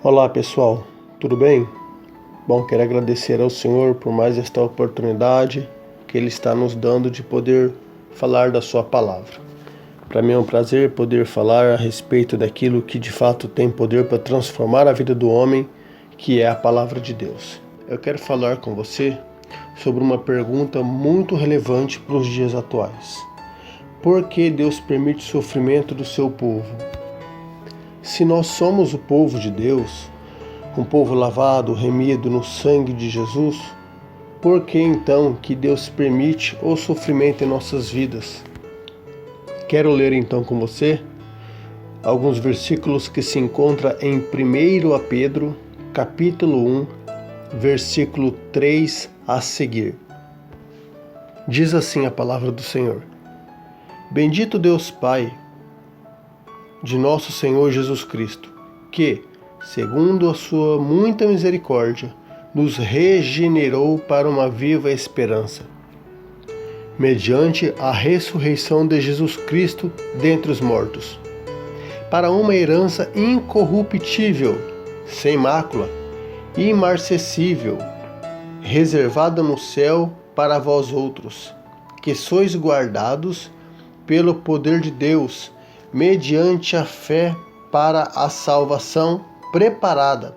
Olá pessoal, tudo bem? Bom, quero agradecer ao Senhor por mais esta oportunidade que Ele está nos dando de poder falar da Sua palavra. Para mim é um prazer poder falar a respeito daquilo que de fato tem poder para transformar a vida do homem, que é a palavra de Deus. Eu quero falar com você sobre uma pergunta muito relevante para os dias atuais. Por que Deus permite o sofrimento do seu povo? Se nós somos o povo de Deus, um povo lavado, remido no sangue de Jesus, por que então que Deus permite o sofrimento em nossas vidas? Quero ler então com você alguns versículos que se encontram em 1 Pedro, capítulo 1, versículo 3 a seguir. Diz assim a palavra do Senhor: Bendito Deus Pai de nosso Senhor Jesus Cristo, que, segundo a sua muita misericórdia, nos regenerou para uma viva esperança, mediante a ressurreição de Jesus Cristo dentre os mortos, para uma herança incorruptível, sem mácula, imarcessível, reservada no céu para vós outros, que sois guardados pelo poder de Deus, mediante a fé para a salvação preparada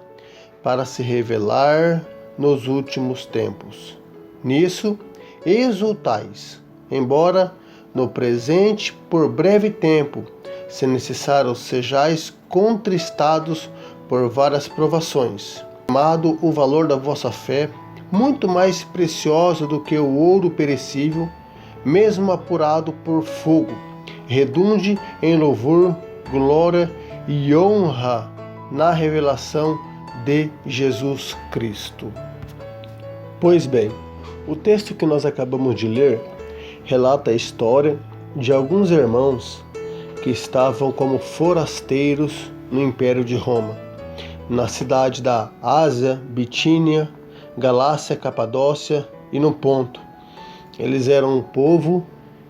para se revelar nos últimos tempos. Nisso exultais, embora no presente por breve tempo, se necessário sejais contristados por várias provações, amado o valor da vossa fé, muito mais preciosa do que o ouro perecível, mesmo apurado por fogo, redunde em louvor, glória e honra na revelação de Jesus Cristo. Pois bem, o texto que nós acabamos de ler relata a história de alguns irmãos que estavam como forasteiros no Império de Roma, na cidade da Ásia, Bitínia, Galácia, Capadócia e no Ponto. Eles eram um povo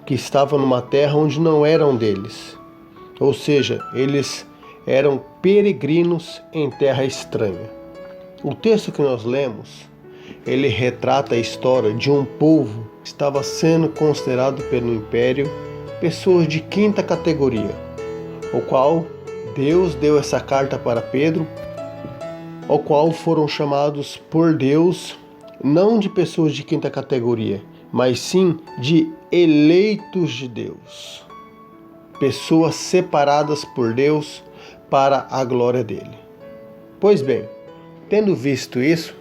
que estavam numa terra onde não eram deles, ou seja, eles eram peregrinos em terra estranha. O texto que nós lemos, ele retrata a história de um povo que estava sendo considerado pelo Império pessoas de quinta categoria, o qual Deus deu essa carta para Pedro, ao qual foram chamados por Deus não de pessoas de quinta categoria, mas sim de eleitos de Deus, pessoas separadas por Deus para a glória dele. Pois bem, tendo visto isso,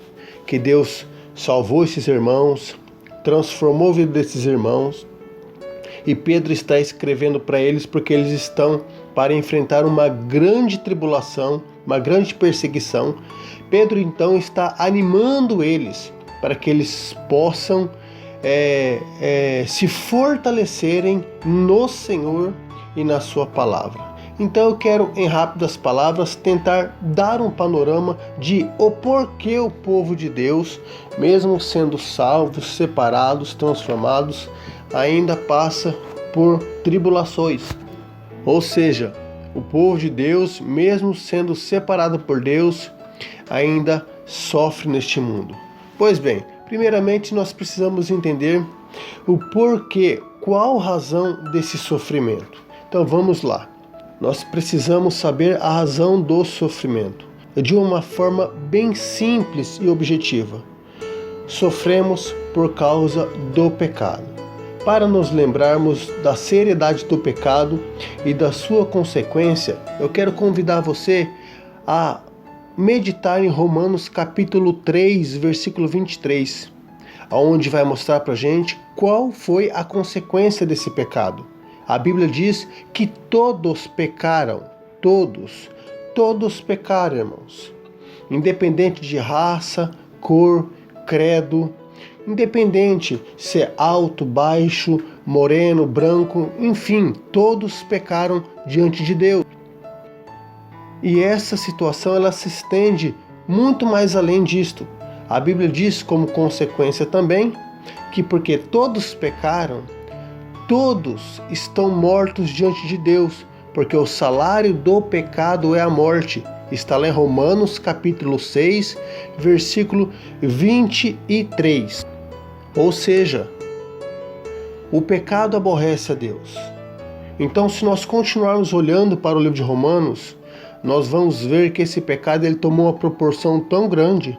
que Deus salvou esses irmãos, transformou a vida desses irmãos, e Pedro está escrevendo para eles porque eles estão para enfrentar uma grande tribulação, uma grande perseguição. Pedro então está animando eles para que eles possam se fortalecerem no Senhor e na sua palavra. Então eu quero, em rápidas palavras, tentar dar um panorama de o porquê o povo de Deus, mesmo sendo salvos, separados, transformados, ainda passa por tribulações. Ou seja, o povo de Deus, mesmo sendo separado por Deus, ainda sofre neste mundo. Pois bem, primeiramente nós precisamos entender o porquê, qual a razão desse sofrimento. Então vamos lá. Nós precisamos saber a razão do sofrimento de uma forma bem simples e objetiva. Sofremos por causa do pecado. Para nos lembrarmos da seriedade do pecado e da sua consequência, eu quero convidar você a meditar em Romanos capítulo 3, versículo 23, onde vai mostrar pra gente qual foi a consequência desse pecado. A Bíblia diz que todos pecaram, todos pecaram, irmãos. Independente de raça, cor, credo, independente se é alto, baixo, moreno, branco, enfim, todos pecaram diante de Deus. E essa situação ela se estende muito mais além disto. A Bíblia diz como consequência também que porque todos pecaram, todos estão mortos diante de Deus, porque o salário do pecado é a morte, Está lá em Romanos capítulo 6, versículo 23. Ou seja, o pecado aborrece a Deus. Então, se nós continuarmos olhando para o livro de Romanos, nós vamos ver que esse pecado ele tomou uma proporção tão grande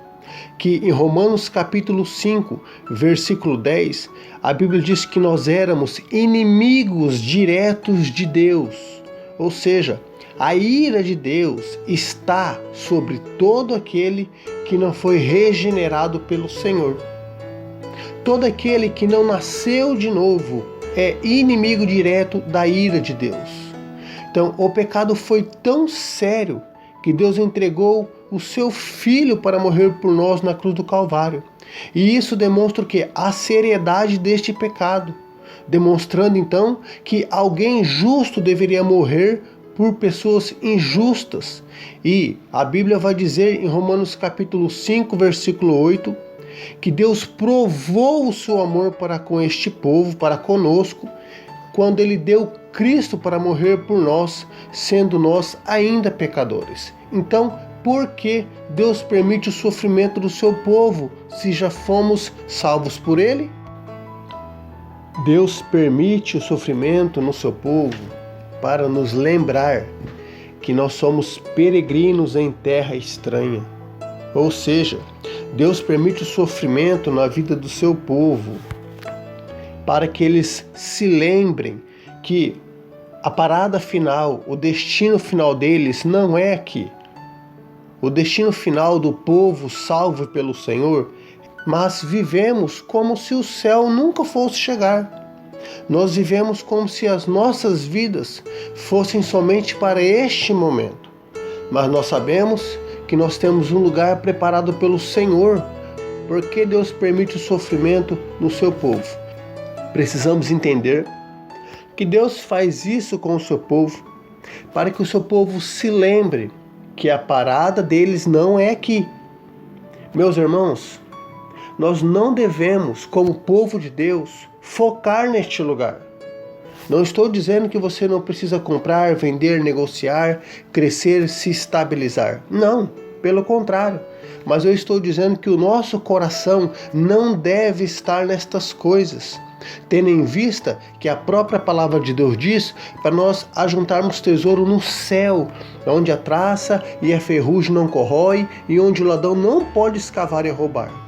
que em Romanos capítulo 5, versículo 10, a Bíblia diz que nós éramos inimigos diretos de Deus. Ou seja, a ira de Deus está sobre todo aquele que não foi regenerado pelo Senhor. Todo aquele que não nasceu de novo é inimigo direto da ira de Deus. Então, o pecado foi tão sério que Deus entregou o seu Filho para morrer por nós na cruz do Calvário. E isso demonstra o quê? A seriedade deste pecado, demonstrando então que alguém justo deveria morrer por pessoas injustas. E a Bíblia vai dizer em Romanos capítulo 5, versículo 8, que Deus provou o seu amor para com este povo, para conosco, quando Ele deu Cristo para morrer por nós, sendo nós ainda pecadores. Então, por que Deus permite o sofrimento do seu povo, se já fomos salvos por Ele? Deus permite o sofrimento no seu povo para nos lembrar que nós somos peregrinos em terra estranha. Ou seja, Deus permite o sofrimento na vida do seu povo para que eles se lembrem que a parada final, o destino final deles não é aqui. O destino final do povo salvo pelo Senhor, mas vivemos como se o céu nunca fosse chegar. Nós vivemos como se as nossas vidas fossem somente para este momento. Mas nós sabemos que nós temos um lugar preparado pelo Senhor. Porque Deus permite o sofrimento no seu povo? Precisamos entender que Deus faz isso com o seu povo para que o seu povo se lembre que a parada deles não é aqui. Meus irmãos, nós não devemos, como povo de Deus, focar neste lugar. Não estou dizendo que você não precisa comprar, vender, negociar, crescer, se estabilizar. Não, pelo contrário. Mas eu estou dizendo que o nosso coração não deve estar nestas coisas, tendo em vista que a própria palavra de Deus diz para nós ajuntarmos tesouro no céu, onde a traça e a ferrugem não corrói e onde o ladrão não pode escavar e roubar.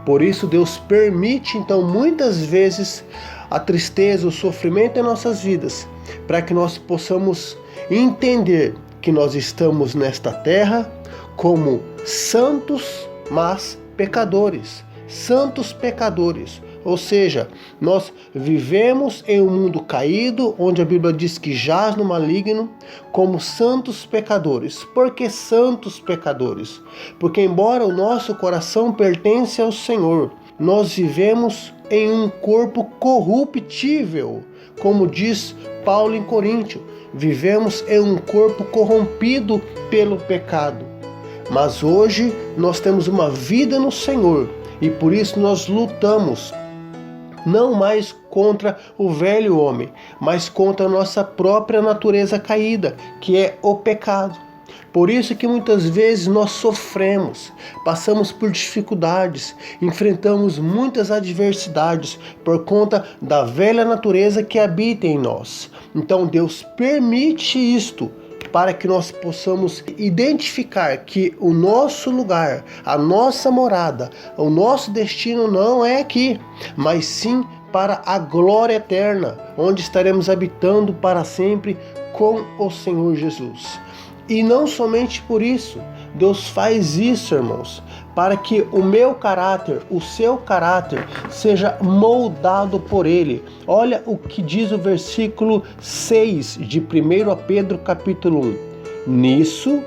Por isso Deus permite então muitas vezes a tristeza, o sofrimento em nossas vidas, para que nós possamos entender que nós estamos nesta terra como santos, mas pecadores. Santos pecadores. Ou seja, nós vivemos em um mundo caído, onde a Bíblia diz que jaz no maligno, como santos pecadores. Por que santos pecadores? Porque embora o nosso coração pertence ao Senhor, nós vivemos em um corpo corruptível, como diz Paulo em Coríntios. Vivemos em um corpo corrompido pelo pecado. Mas hoje nós temos uma vida no Senhor e por isso nós lutamos não mais contra o velho homem, mas contra a nossa própria natureza caída, que é o pecado. Por isso que muitas vezes nós sofremos, passamos por dificuldades, enfrentamos muitas adversidades por conta da velha natureza que habita em nós. Então Deus permite isto para que nós possamos identificar que o nosso lugar, a nossa morada, o nosso destino não é aqui, mas sim para a glória eterna, onde estaremos habitando para sempre com o Senhor Jesus. E não somente por isso, Deus faz isso, irmãos, para que o meu caráter, o seu caráter, seja moldado por Ele. Olha o que diz o versículo 6 de 1 Pedro capítulo 1. Nisso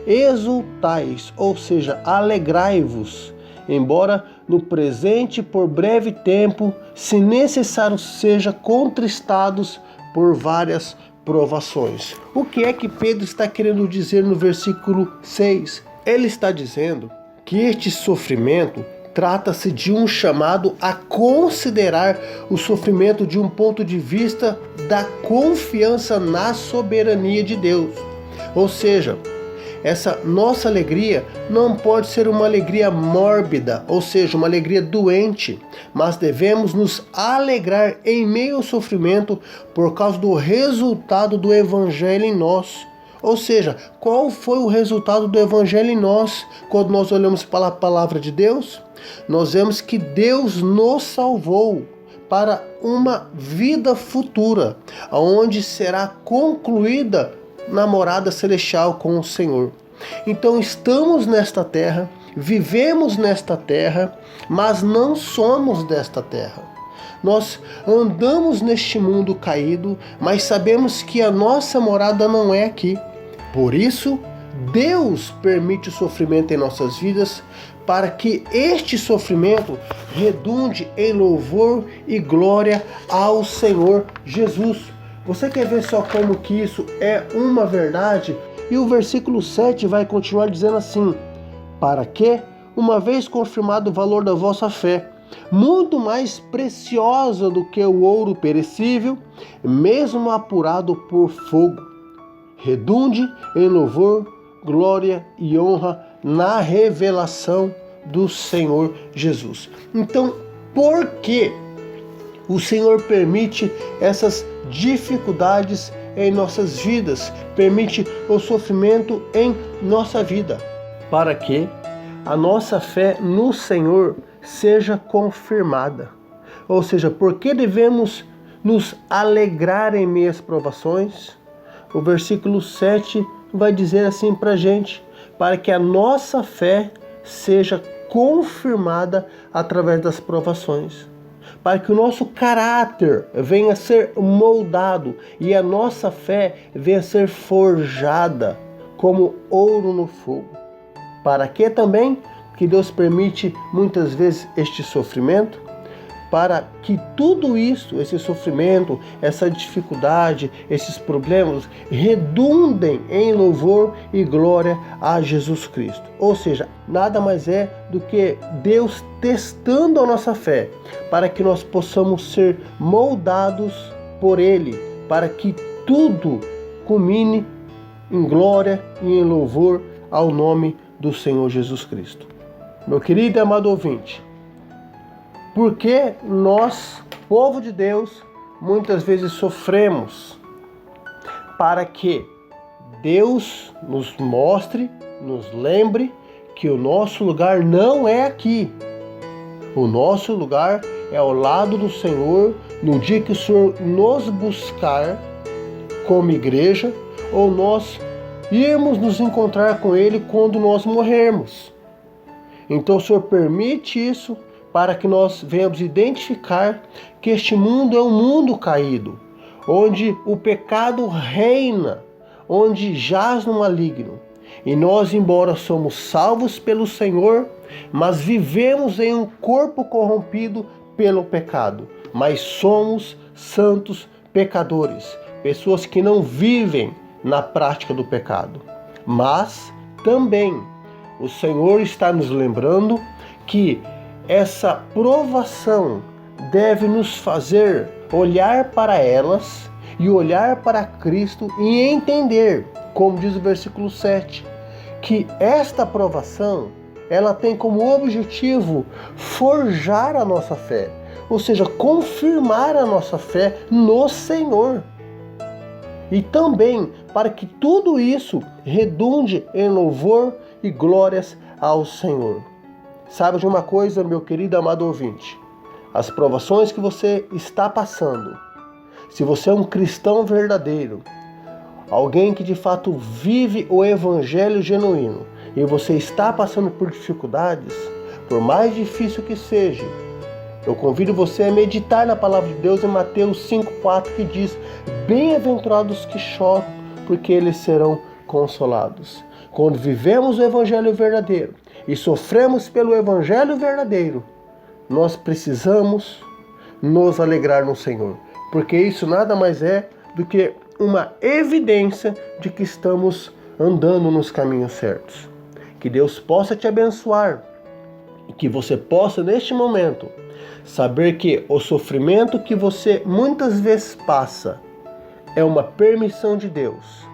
exultais, ou seja, alegrai-vos, embora no presente por breve tempo, se necessário seja contristados por várias provações. O que é que Pedro está querendo dizer no versículo 6? Ele está dizendo que este sofrimento trata-se de um chamado a considerar o sofrimento de um ponto de vista da confiança na soberania de Deus. Ou seja, essa nossa alegria não pode ser uma alegria mórbida, ou seja, uma alegria doente, mas devemos nos alegrar em meio ao sofrimento por causa do resultado do Evangelho em nós. Ou seja, qual foi o resultado do Evangelho em nós? Quando nós olhamos para a palavra de Deus, nós vemos que Deus nos salvou para uma vida futura, onde será concluída na morada celestial com o Senhor. Então estamos nesta terra, vivemos nesta terra, mas não somos desta terra. Nós andamos neste mundo caído, mas sabemos que a nossa morada não é aqui. Por isso, Deus permite o sofrimento em nossas vidas, para que este sofrimento redunde em louvor e glória ao Senhor Jesus. Você quer ver só como que isso é uma verdade? E o versículo 7 vai continuar dizendo assim: para que, uma vez confirmado o valor da vossa fé, muito mais preciosa do que o ouro perecível, mesmo apurado por fogo, redunde em louvor, glória e honra na revelação do Senhor Jesus. Então, por que o Senhor permite essas dificuldades em nossas vidas, permite o sofrimento em nossa vida? Para que a nossa fé no Senhor seja confirmada. Ou seja, por que devemos nos alegrar em meio às provações? O versículo 7 vai dizer assim para a gente: para que a nossa fé seja confirmada através das provações, para que o nosso caráter venha a ser moldado e a nossa fé venha a ser forjada como ouro no fogo. Para que também que Deus permite muitas vezes este sofrimento? Para que tudo isso, esse sofrimento, essa dificuldade, esses problemas, redundem em louvor e glória a Jesus Cristo. Ou seja, nada mais é do que Deus testando a nossa fé, para que nós possamos ser moldados por Ele, para que tudo culmine em glória e em louvor ao nome do Senhor Jesus Cristo. Meu querido e amado ouvinte, porque nós, povo de Deus, muitas vezes sofremos? Para que Deus nos mostre, nos lembre que o nosso lugar não é aqui. O nosso lugar é ao lado do Senhor no dia que o Senhor nos buscar como igreja, ou nós irmos nos encontrar com Ele quando nós morrermos. Então o Senhor permite isso para que nós venhamos identificar que este mundo é um mundo caído, onde o pecado reina, onde jaz no maligno. E nós, embora somos salvos pelo Senhor, mas vivemos em um corpo corrompido pelo pecado. Mas somos santos pecadores, pessoas que não vivem na prática do pecado. Mas também o Senhor está nos lembrando que essa provação deve nos fazer olhar para elas e olhar para Cristo e entender, como diz o versículo 7, que esta provação, ela tem como objetivo forjar a nossa fé, ou seja, confirmar a nossa fé no Senhor. E também para que tudo isso redunde em louvor e glórias ao Senhor. Sabe de uma coisa, meu querido amado ouvinte? As provações que você está passando, se você é um cristão verdadeiro, alguém que de fato vive o evangelho genuíno, e você está passando por dificuldades, por mais difícil que seja, eu convido você a meditar na palavra de Deus em Mateus 5,4, que diz: bem-aventurados que choram, porque eles serão consolados. Quando vivemos o evangelho verdadeiro e sofremos pelo evangelho verdadeiro, nós precisamos nos alegrar no Senhor, porque isso nada mais é do que uma evidência de que estamos andando nos caminhos certos. Que Deus possa te abençoar e que você possa, neste momento, saber que o sofrimento que você muitas vezes passa é uma permissão de Deus,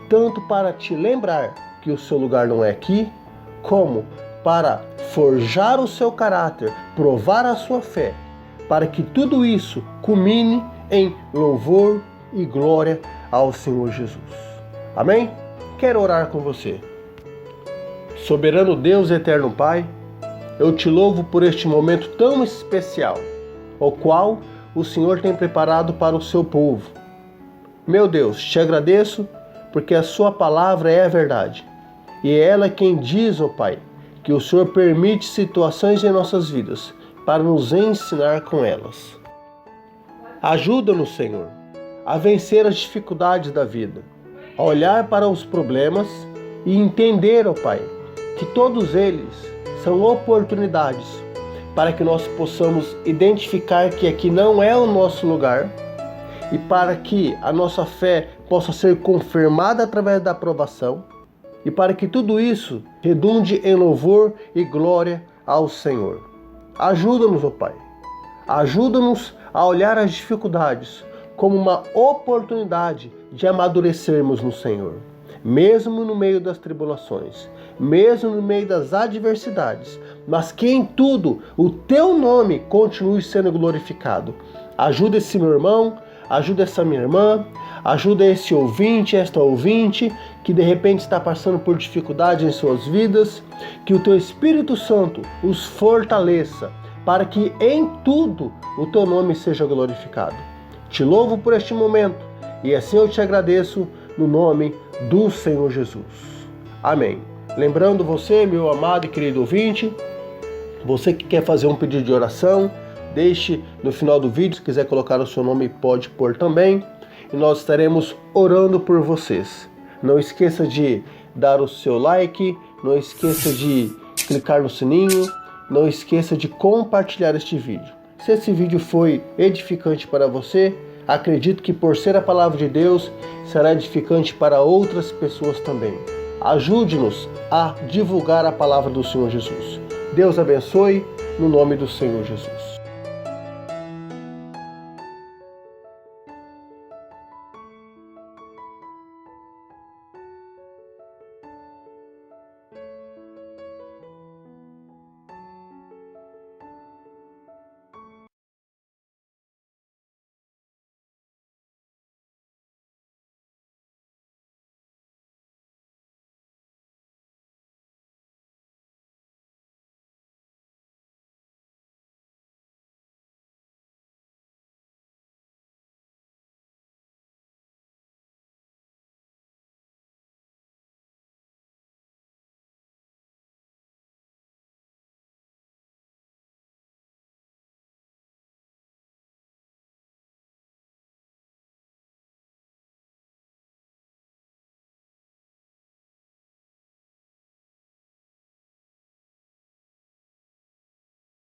tanto para te lembrar que que o seu lugar não é aqui, como para forjar o seu caráter, provar a sua fé, para que tudo isso culmine em louvor e glória ao Senhor Jesus. Amém? Quero orar com você. Soberano Deus, eterno Pai, eu te louvo por este momento tão especial, o qual o Senhor tem preparado para o seu povo. Meu Deus, te agradeço porque a sua palavra é a verdade. E é ela quem diz, ó Pai, que o Senhor permite situações em nossas vidas para nos ensinar com elas. Ajuda-nos, Senhor, a vencer as dificuldades da vida, a olhar para os problemas e entender, ó Pai, que todos eles são oportunidades para que nós possamos identificar que aqui não é o nosso lugar e para que a nossa fé possa ser confirmada através da aprovação e para que tudo isso redunde em louvor e glória ao Senhor. Ajuda-nos, ó Pai. Ajuda-nos a olhar as dificuldades como uma oportunidade de amadurecermos no Senhor, mesmo no meio das tribulações, mesmo no meio das adversidades, mas que em tudo o Teu nome continue sendo glorificado. Ajuda esse meu irmão, ajuda essa minha irmã, ajuda esse ouvinte, esta ouvinte, que de repente está passando por dificuldades em suas vidas, que o Teu Espírito Santo os fortaleça, para que em tudo o Teu nome seja glorificado. Te louvo por este momento, e assim eu te agradeço no nome do Senhor Jesus. Amém. Lembrando você, meu amado e querido ouvinte, você que quer fazer um pedido de oração, deixe no final do vídeo, se quiser colocar o seu nome, pode pôr também, e nós estaremos orando por vocês. Não esqueça de dar o seu like, não esqueça de clicar no sininho, não esqueça de compartilhar este vídeo. Se esse vídeo foi edificante para você, acredito que por ser a palavra de Deus, será edificante para outras pessoas também. Ajude-nos a divulgar a palavra do Senhor Jesus. Deus abençoe, no nome do Senhor Jesus.